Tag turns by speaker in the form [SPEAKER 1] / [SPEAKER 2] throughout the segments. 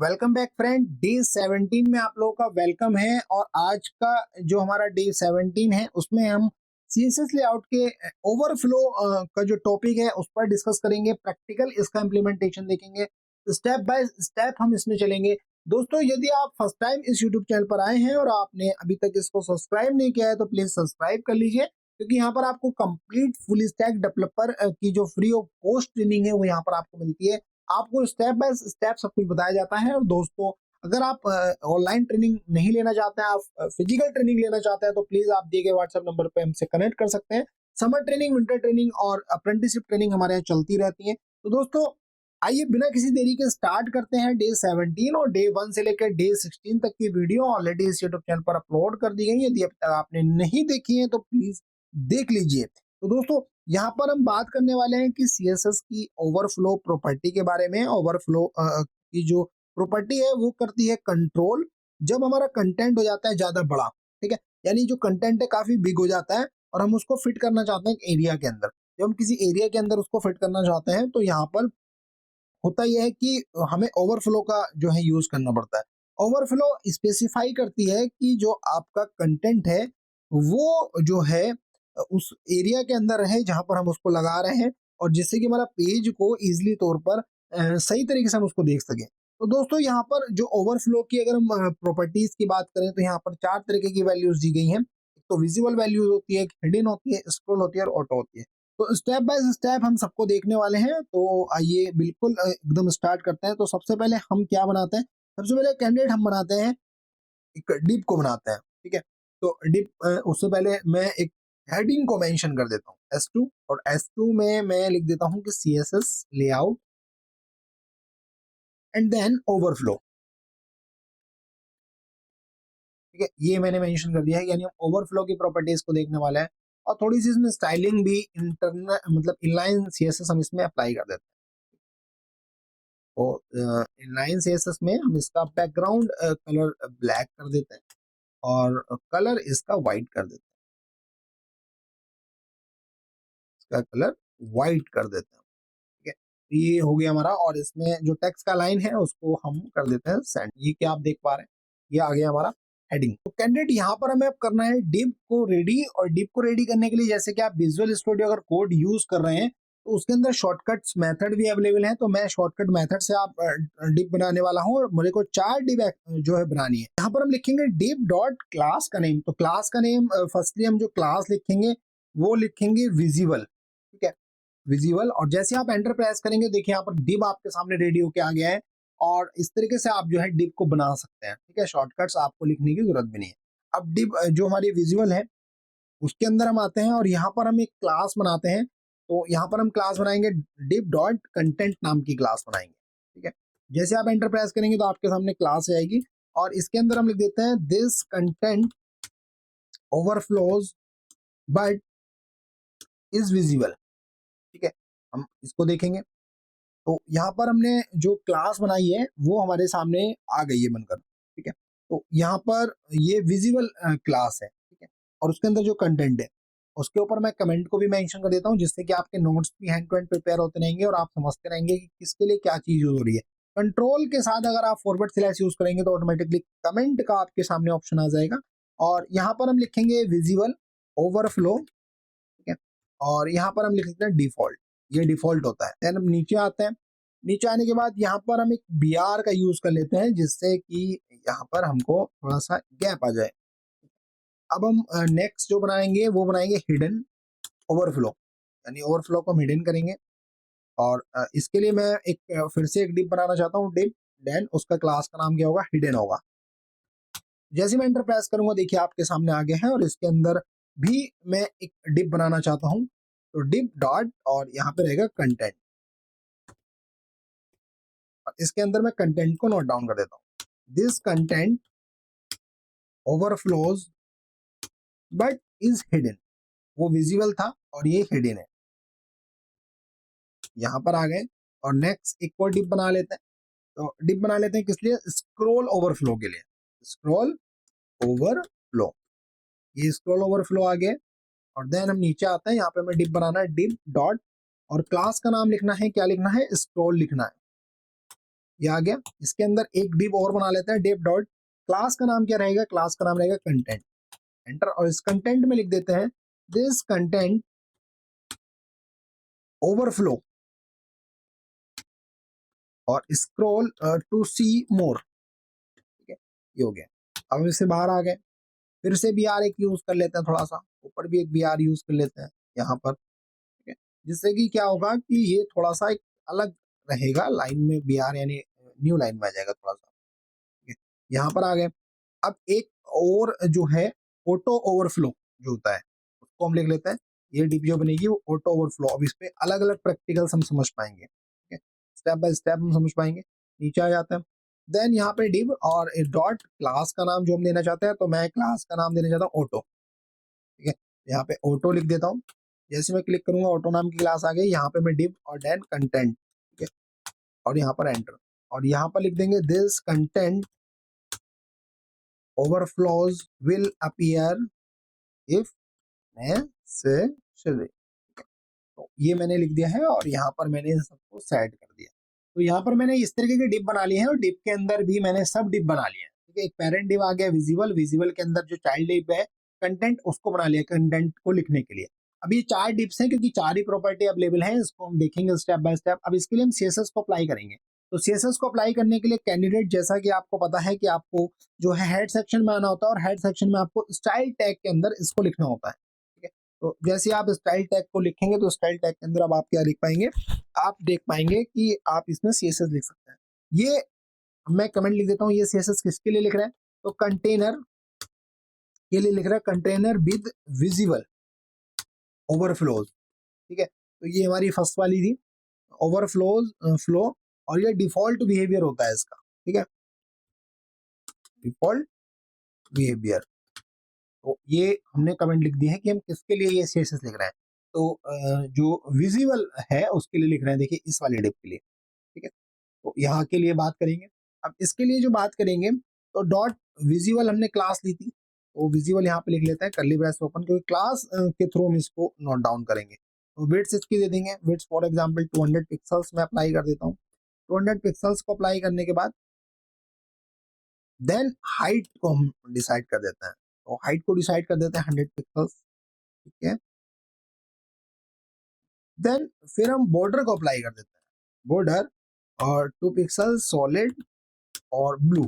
[SPEAKER 1] Welcome back friend. Day 17 में आप लोगों का वेलकम है और आज का जो हमारा डे 17 है उसमें हम सीएसएस लेआउट के ओवरफ्लो का जो टॉपिक है उस पर डिस्कस करेंगे। प्रैक्टिकल इसका इम्प्लीमेंटेशन देखेंगे, स्टेप बाय स्टेप हम इसमें चलेंगे। दोस्तों, यदि आप फर्स्ट टाइम इस यूट्यूब चैनल पर आए हैं और आपने अभी तक इसको सब्सक्राइब नहीं किया है तो प्लीज सब्सक्राइब कर लीजिए, क्योंकि यहाँ पर आपको कंप्लीट फुल स्टैक डेवलपर की जो फ्री ऑफ कॉस्ट ट्रेनिंग है वो यहाँ पर आपको मिलती है। आपको स्टेप बाय स्टेप सब कुछ बताया जाता है। और दोस्तों, अगर आप ऑनलाइन ट्रेनिंग नहीं लेना चाहते हैं, आप फिजिकल ट्रेनिंग लेना चाहते हैं, तो प्लीज आप दिए गए व्हाट्सएप नंबर पे हमसे कनेक्ट कर सकते हैं। समर ट्रेनिंग, विंटर ट्रेनिंग और अप्रेंटिसशिप ट्रेनिंग हमारे यहाँ चलती रहती है। तो दोस्तों, आइए बिना किसी देरी के स्टार्ट करते हैं। डे 17 और डे 1 से लेकर डे 16 तक की वीडियो ऑलरेडी इस यूट्यूब चैनल पर अपलोड कर दी गई है। यदि अब तक आपने नहीं देखी है तो प्लीज देख लीजिए। तो दोस्तों, यहाँ पर हम बात करने वाले हैं कि सीएसएस की ओवरफ्लो प्रॉपर्टी के बारे में। ओवरफ्लो की जो प्रॉपर्टी है वो करती है कंट्रोल जब हमारा कंटेंट हो जाता है ज्यादा बड़ा। ठीक है, यानी जो कंटेंट है काफी बिग हो जाता है और हम उसको फिट करना चाहते हैं एक एरिया के अंदर। जब हम किसी एरिया के अंदर उसको फिट करना चाहते हैं तो यहाँ पर होता यह है कि हमें ओवरफ्लो का जो है यूज करना पड़ता है। ओवरफ्लो स्पेसिफाई करती है कि जो आपका कंटेंट है वो जो है उस एरिया के अंदर रहे जहां पर हम उसको लगा रहे हैं, और जिससे कि हमारा पेज को इजीली तौर पर सही तरीके से हम उसको देख सकें। तो दोस्तों, यहाँ पर जो ओवरफ्लो की अगर हम प्रॉपर्टीज की बात करें तो यहाँ पर 4 तरीके की वैल्यूज दी गई हैं। एक तो विजिबल वैल्यूज होती है, हिडन होती है, स्क्रॉल होती है और ऑटो होती है। तो स्टेप बाय स्टेप हम सबको देखने वाले हैं। तो आइए बिल्कुल एकदम स्टार्ट करते हैं। तो सबसे पहले हम क्या बनाते हैं? सबसे पहले कैंडिडेट हम बनाते हैं, एक डिप को बनाते हैं। ठीक है, तो डिप उससे पहले मैं एक हेडिंग को मेंशन कर देता हूँ S2, और S2 में मैं लिख देता हूँ कि CSS layout and then overflow. ठीक है, ये मैंने मेंशन कर दिया है, यानी हम ओवरफ्लो की प्रॉपर्टीज को देखने वाला है। और थोड़ी सी इसमें स्टाइलिंग भी इंटरनल मतलब इनलाइन CSS हम इसमें अप्लाई कर देते हैं। तो इनलाइन सीएसएस में हम इसका बैकग्राउंड कलर ब्लैक कर देते हैं और कलर इसका वाइट कर देते हैं। इसका कलर वाइट कर देते हैं। ठीक है, तो ये हो गया हमारा। और इसमें जो टेक्स्ट का लाइन है उसको हम कर देते हैं सेंड। ये क्या आप देख पा रहे हैं, ये आ गया हमारा हेडिंग। तो कैंडिडेट यहाँ पर हमें अब करना है डिव को रेडी। और डिव को रेडी करने के लिए जैसे कि आप विजुअल स्टूडियो अगर कोड यूज कर रहे हैं तो उसके अंदर शॉर्टकट्स मेथड भी अवेलेबल है। तो मैं शॉर्टकट मेथड से आप डिव बनाने वाला हूँ और मेरे को 4 डिव जो है बनानी है। यहाँ पर हम लिखेंगे डिव डॉट क्लास का नेम। तो क्लास का नेम फर्स्टली हम जो क्लास लिखेंगे वो लिखेंगे विजिबल। ठीक है, विजिबल। और जैसे आप एंटर प्रेस करेंगे, देखिए यहाँ पर डिव आपके सामने रेडी होके आ गया है। और इस तरीके से आप जो है डिव को बना सकते हैं। ठीक है, शॉर्टकट्स आपको लिखने की जरूरत भी नहीं है। अब डिव जो हमारी विजुअल है उसके अंदर हम आते हैं और यहाँ पर हम एक क्लास बनाते हैं। तो यहाँ पर हम क्लास बनाएंगे, डिव डॉट कंटेंट नाम की क्लास बनाएंगे। ठीक है, जैसे आप एंटर प्रेस करेंगे तो आपके सामने क्लास आएगी और इसके अंदर हम लिख देते हैं this content overflows but is visible. ठीक है, हम इसको देखेंगे तो यहाँ पर हमने जो क्लास बनाई है वो हमारे सामने आ गई है बनकर। ठीक है, तो यहाँ पर ये विजिबल क्लास है। ठीक है, और उसके अंदर जो कंटेंट है उसके ऊपर मैं कमेंट को भी मेंशन कर देता हूँ, जिससे कि आपके नोट्स भी हैंड टू हैंड प्रिपेयर होते रहेंगे और आप समझते रहेंगे कि किसके लिए क्या चीज यूज हो रही है। कंट्रोल के साथ अगर आप फॉरवर्ड स्लैश यूज करेंगे तो ऑटोमेटिकली कमेंट का आपके सामने ऑप्शन आ जाएगा। और यहाँ पर हम लिखेंगे विजिबल ओवरफ्लो। ठीक है, और यहाँ पर हम लिख सकते हैं डिफॉल्ट। ये डिफॉल्ट होता है। देन हम नीचे आते हैं। नीचे आने के बाद यहाँ पर हम एक BR का यूज कर लेते हैं, जिससे कि यहाँ पर हमको थोड़ा सा गैप आ जाए। अब हम नेक्स्ट जो बनाएंगे वो बनाएंगे हिडन ओवरफ्लो, यानी ओवरफ्लो को हम हिडन करेंगे। और इसके लिए मैं एक फिर से एक डिप बनाना चाहता हूँ, डिप। देन उसका क्लास का नाम क्या होगा, हिडन होगा। जैसे मैं एंटर प्रेस करूंगा, देखिए आपके सामने आ गया है। और इसके अंदर भी मैं एक डिप बनाना चाहता हूँ, तो डिप डॉट और यहाँ पे रहेगा कंटेंट। इसके अंदर मैं कंटेंट को नोट डाउन कर देता हूँ, this content overflows but is hidden. वो विजिबल था और ये हिडन है। यहाँ पर आ गए और नेक्स्ट एक और डिप बना लेते हैं। तो डिप बना लेते हैं किस लिए, स्क्रॉल ओवरफ्लो के लिए। स्क्रॉल ओवरफ्लो, ये स्क्रॉल ओवरफ्लो आ गया। और देन हम नीचे आते हैं, यहाँ पे हमें डिप बनाना है, डिप डॉट और क्लास का नाम लिखना है, क्या लिखना है, स्क्रॉल लिखना है। ये आ गया। इसके अंदर एक डिव और बना लेते हैं, डिव डॉट क्लास का नाम क्या रहेगा, क्लास का नाम रहेगा कंटेंट। एंटर, और इस कंटेंट में लिख देते हैं दिस कंटेंट ओवरफ्लो और स्क्रॉल टू सी मोर। ठीक है, ये हो गया। अब हम इससे बाहर आ गए, फिर से बी आर एक यूज कर लेते हैं, थोड़ा सा ऊपर भी एक बी आर यूज कर लेते हैं यहाँ पर। ठीक है, जिससे कि क्या होगा कि ये थोड़ा सा एक अलग रहेगा लाइन में, बी आर यानी न्यू लाइन में आ जाएगा थोड़ा सा। ठीक है, यहाँ पर आ गए। अब एक और जो है ऑटो ओवरफ्लो जो होता है उसको हम लिख लेते हैं। ये डिप जो बनेगी वो ऑटो ओवरफ्लो। अब इस पे अलग अलग प्रैक्टिकल्स हम समझ पाएंगे, ठीक है, स्टेप बाय स्टेप हम समझ पाएंगे। नीचे आ जाते हैं, देन यहाँ पे डिव और डॉट क्लास का नाम जो हम देना चाहते हैं, तो मैं क्लास का नाम देना चाहता हूँ ऑटो। ठीक है, यहाँ पे ऑटो लिख देता हूँ। जैसे मैं क्लिक करूंगा ऑटो नाम की क्लास आ गई। यहाँ पे मैं डिव और देन कंटेंट, ठीक है, और यहाँ पर एंटर, और यहाँ पर लिख देंगे this content overflows will appear if necessary। तो ये मैंने लिख दिया है और यहाँ पर मैंने सबको सेट कर दिया। तो यहाँ पर मैंने इस तरीके के डिप बना लिए हैं और डिप के अंदर भी मैंने सब डिप बना लिए हैं। ठीक है, एक पेरेंट डिप आ गया, विजिबल, विजिबल के अंदर जो चाइल्ड डिप है कंटेंट, उसको बना लिया कंटेंट को लिखने के लिए। अब ये 4 डिप्स हैं क्योंकि 4 ही प्रॉपर्टी अवेलेबल है, इसको हम देखेंगे स्टेप बाय स्टेप। अब इसके लिए हम सीएसएस को अप्लाई करेंगे। तो सीएसएस को अप्लाई करने के लिए कैंडिडेट, जैसा कि आपको पता है कि आपको जो है हेड सेक्शन में आना होता है और हेड सेक्शन में आपको स्टाइल टैग के अंदर इसको लिखना होता है। ठीक है, तो जैसे आप स्टाइल टैग को लिखेंगे तो स्टाइल टैग के अंदर अब आप क्या लिख पाएंगे, आप देख पाएंगे कि आप इसमें सीएसएस लिख सकते हैं। ये मैं कमेंट लिख देता हूँ, ये सीएसएस किसके लिए लिख रहे हैं, तो कंटेनर के लिए लिख रहा है, कंटेनर विद विजिबल ओवरफ्लोज। ठीक है, तो ये हमारी फर्स्ट वाली थी ओवरफ्लोज फ्लो, और ये डिफॉल्ट बिहेवियर होता है इसका। ठीक है, डिफॉल्ट बिहेवियर। तो ये हमने कमेंट लिख दी है कि हम किसके लिए ये सीएसएस लिख रहे हैं। तो जो विजिबल है उसके लिए लिख रहे हैं, देखिए इस वाले डिप के लिए। ठीक है, तो यहाँ के लिए बात करेंगे। अब इसके लिए जो बात करेंगे तो डॉट विजिबल हमने क्लास ली थी, तो विजिबल यहाँ पे लिख लेते हैं कर्ली ब्रैकेट ओपन, क्योंकि क्लास के थ्रू हम इसको नोट डाउन करेंगे। तो विड्थ इसकी दे देंगे, विड्थ फॉर एग्जांपल 200 पिक्सल्स में अप्लाई कर देता हूँ। 200 पिक्सल्स को अप्लाई करने के बाद देन हाइट को हम डिसाइड कर देते हैं। तो हाइट को डिसाइड कर देते हैं 100 पिक्सल्स। ठीक है, देन फिर हम बॉर्डर को अप्लाई कर देते हैं, बॉर्डर और 2 पिक्सल सॉलिड और ब्लू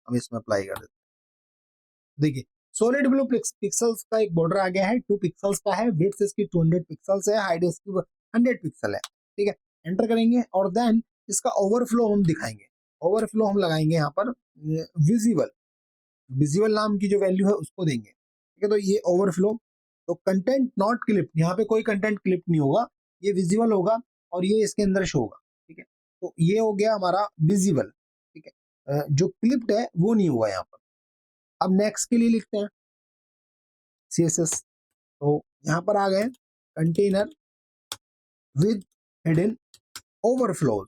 [SPEAKER 1] हम इसमें अप्लाई कर देते हैं। देखिए सॉलिड ब्लू पिक्सल्स का एक बॉर्डर आ गया है, 2 पिक्सल्स का है, विड्थ इसकी 200 पिक्सल्स है, हाइट इसकी 100 पिक्सल है। ठीक है, एंटर करेंगे और देन इसका ओवरफ्लो हम दिखाएंगे। ओवरफ्लो हम लगाएंगे यहाँ पर विजिबल, विजिबल नाम की जो वैल्यू है उसको देंगे। ठीक है, तो ये ओवरफ्लो, तो कंटेंट नॉट क्लिप, यहाँ पे कोई कंटेंट क्लिप नहीं होगा, ये विजिबल होगा और ये इसके अंदर शो होगा। ठीक है, तो ये हो गया हमारा विजिबल। ठीक है, जो क्लिप्ड है वो नहीं होगा यहाँ पर। अब नेक्स्ट के लिए लिखते हैं सीएसएस। तो यहाँ पर आ गए कंटेनर विद हिडन ओवरफ्लो।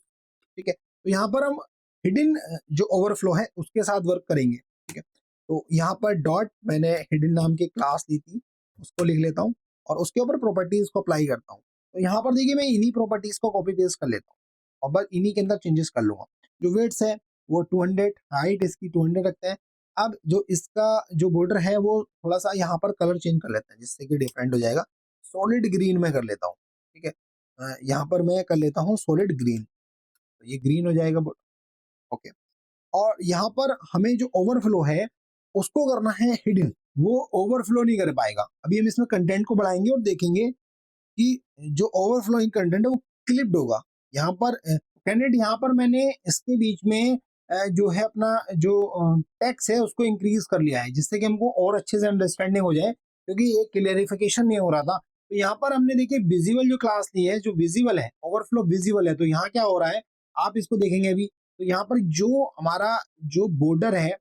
[SPEAKER 1] ठीक है, तो यहाँ पर हम हिडन जो ओवरफ्लो है उसके साथ वर्क करेंगे। ठीक है, तो यहाँ पर डॉट मैंने हिडन नाम की क्लास दी थी उसको लिख लेता हूँ और उसके ऊपर प्रॉपर्टीज को अप्लाई करता हूँ। तो यहाँ पर देखिए मैं इन्हीं प्रॉपर्टीज को कॉपी पेस्ट कर लेता हूँ और बस इन्हीं के अंदर चेंजेस कर लूंगा। जो वेट्स है वो 200, हाइट इसकी 200 रखते हैं। अब जो इसका जो बॉर्डर है वो थोड़ा सा यहाँ पर कलर चेंज कर लेते हैं जिससे कि डिफरेंट हो जाएगा। सॉलिड ग्रीन में कर लेता हूँ। ठीक है, यहाँ पर मैं कर लेता हूँ सॉलिड ग्रीन, तो ये ग्रीन हो जाएगा। ओके, और यहाँ पर हमें जो ओवरफ्लो है उसको करना है हिडन, वो ओवरफ्लो नहीं कर पाएगा। अभी हम इसमें कंटेंट को बढ़ाएंगे और देखेंगे कि जो ओवरफ्लोइंग कंटेंट है वो क्लिप्ड होगा। यहाँ पर कैंडिडेट, यहाँ पर मैंने इसके बीच में जो है अपना जो टेक्स्ट है उसको इंक्रीज कर लिया है जिससे कि हमको और अच्छे से अंडरस्टैंडिंग हो जाए, क्योंकि ये क्लियरिफिकेशन नहीं हो रहा था। तो यहाँ पर हमने देखिए विजिबल जो क्लास ली है, जो विजिबल है, ओवरफ्लो विजिबल है, तो यहाँ क्या हो रहा है आप इसको देखेंगे अभी। तो यहाँ पर जो हमारा जो बॉर्डर है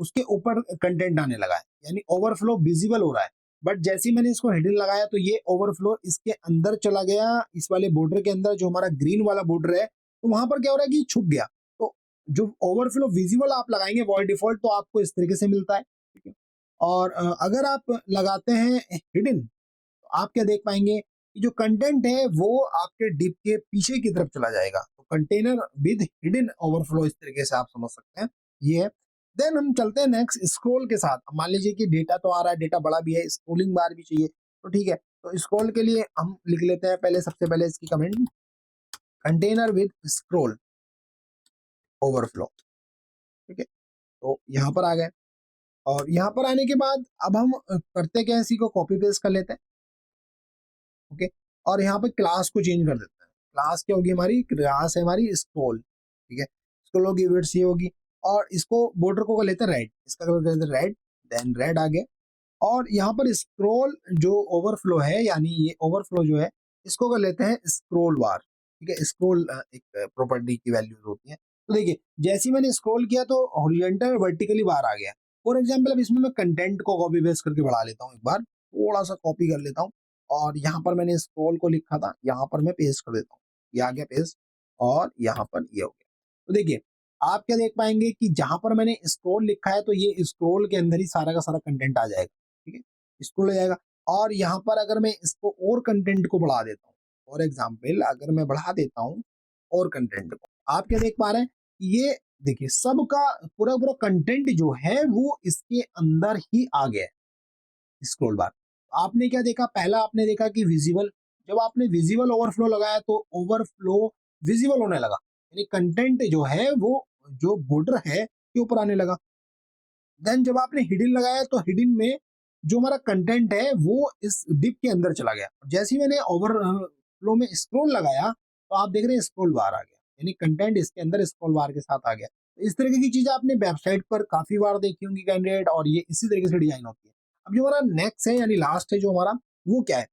[SPEAKER 1] उसके ऊपर कंटेंट आने लगा है, यानी ओवरफ्लो विजिबल हो रहा है। बट जैसे ही मैंने इसको हेडिंग लगाया तो ये ओवरफ्लो इसके अंदर चला गया, इस वाले बॉर्डर के अंदर, जो हमारा ग्रीन वाला बॉर्डर है। तो वहां पर क्या हो रहा है कि छुप गया। तो जो ओवरफ्लो विजिबल आप लगाएंगे बाय डिफॉल्ट तो आपको इस तरीके से मिलता है। ठीक है, और अगर आप लगाते हैं हिडन तो आप क्या देख पाएंगे कि जो कंटेंट है वो आपके डिप के पीछे की तरफ चला जाएगा। तो कंटेनर विद हिडन ओवरफ्लो, इस तरीके से आप समझ सकते हैं ये है। देन हम चलते हैं नेक्स्ट स्क्रॉल के साथ। मान लीजिए कि डेटा तो आ रहा है, डेटा बड़ा भी है, स्क्रोलिंग बार भी चाहिए, तो ठीक है, तो स्क्रॉल के लिए हम लिख लेते हैं पहले, सबसे पहले इसकी comment, container with scroll overflow, ठीक है। तो यहाँ पर आ गए, और यहाँ पर आने के बाद अब हम करते क्या है, इसी को कॉपी पेस्ट कर लेते हैं, ओके। और यहाँ पे क्लास को चेंज कर देते हैं। क्लास क्या होगी हमारी, क्लास है हमारी स्क्रॉल, ठीक है। स्क्रॉल होगी, विड्थ ये होगी, और इसको बॉर्डर को कर लेते हैं रेड, इसका कलर कर लेते हैं रेड, देन रेड आ गया। और यहाँ पर स्क्रॉल जो ओवरफ्लो है, यानी ये ओवरफ्लो जो है, इसको कर लेते हैं स्क्रॉल बार, ठीक है। स्क्रॉल एक प्रॉपर्टी की वैल्यूज होती है। तो देखिए जैसे ही मैंने स्क्रॉल किया तो हॉरिजॉन्टल वर्टिकली बार आ गया। फॉर एग्जांपल अब इसमें मैं कंटेंट को कॉपी पेस्ट करके बढ़ा लेता हूँ, एक बार थोड़ा सा कॉपी कर लेता हूँ, और यहाँ पर मैंने स्क्रॉल को लिखा था, यहाँ पर मैं पेस्ट कर देता हूँ, ये आ गया पेस्ट, और यहाँ पर ये हो गया। तो देखिए आप क्या देख पाएंगे कि जहां पर मैंने स्क्रॉल लिखा है, तो ये स्क्रॉल के अंदर ही सारा का सारा कंटेंट आ जाएगा, ठीक है, स्क्रॉल हो जाएगा। और यहाँ पर अगर मैं इसको और कंटेंट को बढ़ा देता हूँ, फॉर एग्जाम्पल अगर मैं बढ़ा देता हूँ और कंटेंट को, आप क्या देख पा रहे हैं, ये देखिए सबका पूरा पूरा कंटेंट जो है वो इसके अंदर ही आ गया है, स्क्रॉल बार। आपने क्या देखा, पहला आपने देखा कि विजिबल, जब आपने विजिबल ओवरफ्लो लगाया तो ओवरफ्लो विजिबल होने लगा, यानी कंटेंट जो है वो जो बॉर्डर है के ऊपर आने लगा। देन जब आपने हिडन लगाया तो हिडन में जो हमारा कंटेंट है वो इस डिप के अंदर चला गया। जैसे ही मैंने ओवरफ्लो में स्क्रॉल लगाया तो आप देख रहे हैं स्क्रॉल बार आ गया, यानी कंटेंट इसके अंदर स्क्रॉल बार के साथ आ गया। तो इस तरीके की चीजें आपने वेबसाइट पर काफी बार देखी होंगी कैंडिडेट, और ये इसी तरीके से डिजाइन होती है। अब जो हमारा नेक्स्ट है यानी लास्ट है जो हमारा, वो क्या है,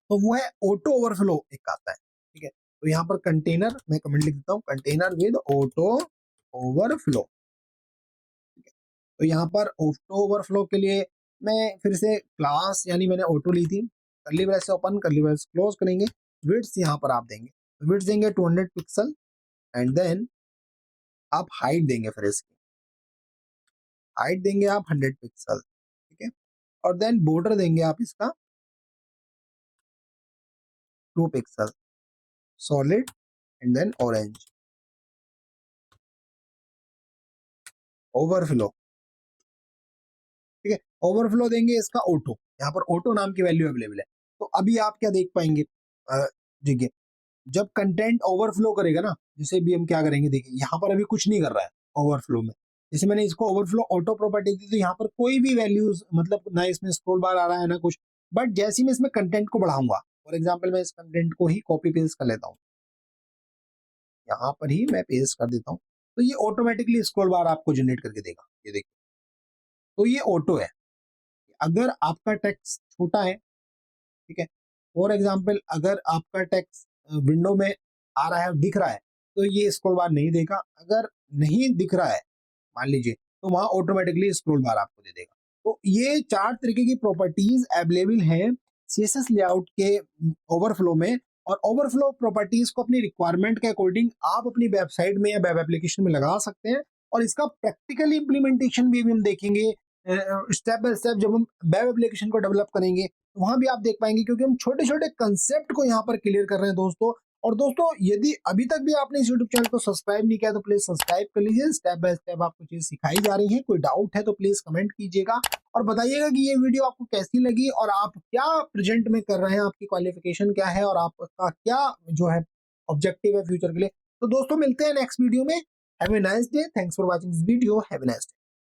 [SPEAKER 1] तो वो है ऑटो ओवरफ्लो एक आता है, ठीक है। तो यहाँ पर कंटेनर, मैं कमेंट लिख देता हूँ, कंटेनर विद ऑटो ओवरफ्लो, तो यहाँ पर ऑटो ओवरफ्लो के लिए मैं फिर से क्लास यानी मैंने ऑटो ली थी, कर्ली ब्रैकेट से ओपन, कर्ली ब्रैकेट क्लोज करेंगे, विड्थ यहाँ पर आप देंगे, विड्थ देंगे 200 पिक्सल, एंड देन आप हाइट देंगे, फिर इसकी हाइट देंगे आप 100 पिक्सल, ठीक है। और देन बॉर्डर देंगे आप इसका 2 pixel solid, and then orange overflow, ठीक है। ओवरफ्लो देंगे इसका ऑटो, यहाँ पर ऑटो नाम की वैल्यू अवेलेबल है। तो अभी आप क्या देख पाएंगे, देखिए जब कंटेंट ओवरफ्लो करेगा ना, जैसे भी हम क्या करेंगे, देखिए यहाँ पर अभी कुछ नहीं कर रहा है ओवरफ्लो में, जैसे मैंने इसको ओवरफ्लो ऑटो प्रॉपर्टी दी तो यहाँ पर कोई भी वैल्यूज, मतलब ना इसमें स्क्रॉल बार आ रहा है ना कुछ, बट जैसे ही मैं इसमें कंटेंट को बढ़ाऊंगा, फॉर एग्जाम्पल मैं इस कंटेंट को ही कॉपी पेस्ट कर लेता हूँ, यहाँ पर ही मैं पेस्ट कर देता हूँ, तो ये ऑटोमेटिकली स्क्रॉल बार आपको जनरेट करके देगा, ये देखिए। तो ये ऑटो है। अगर आपका टेक्स्ट छोटा है, ठीक है, फॉर एग्जाम्पल अगर आपका टेक्स्ट विंडो में आ रहा है, दिख रहा है, तो ये स्क्रॉल बार नहीं देगा। अगर नहीं दिख रहा है मान लीजिए, तो वहां ऑटोमेटिकली स्क्रॉल बार आपको दे देगा। तो ये 4 तरीके की प्रॉपर्टीज अवेलेबल है सीएसएस लेआउट के ओवरफ्लो में, और ओवरफ्लो प्रॉपर्टीज को अपनी रिक्वायरमेंट के अकॉर्डिंग आप अपनी वेबसाइट में या वेब एप्लीकेशन में लगा सकते हैं। और इसका प्रैक्टिकल इम्प्लीमेंटेशन भी हम देखेंगे स्टेप बाय स्टेप, जब हम वेब एप्लीकेशन को डेवलप करेंगे तो वहां भी आप देख पाएंगे, क्योंकि हम छोटे छोटे कंसेप्ट को यहाँ पर क्लियर कर रहे हैं दोस्तों। और दोस्तों यदि अभी तक भी आपने इस यूट्यूब चैनल को सब्सक्राइब नहीं किया तो प्लीज सब्सक्राइब कर लीजिए। स्टेप बाय स्टेप आपको चीज सिखाई जा रही है। कोई डाउट है तो प्लीज कमेंट कीजिएगा और बताइएगा कि ये वीडियो आपको कैसी लगी और आप क्या प्रेजेंट में कर रहे हैं, आपकी क्वालिफिकेशन क्या है और आपका क्या जो है ऑब्जेक्टिव है फ्यूचर के लिए। तो दोस्तों मिलते हैं नेक्स्ट वीडियो में। Have a nice day, thanks for watching this video, have a nice day.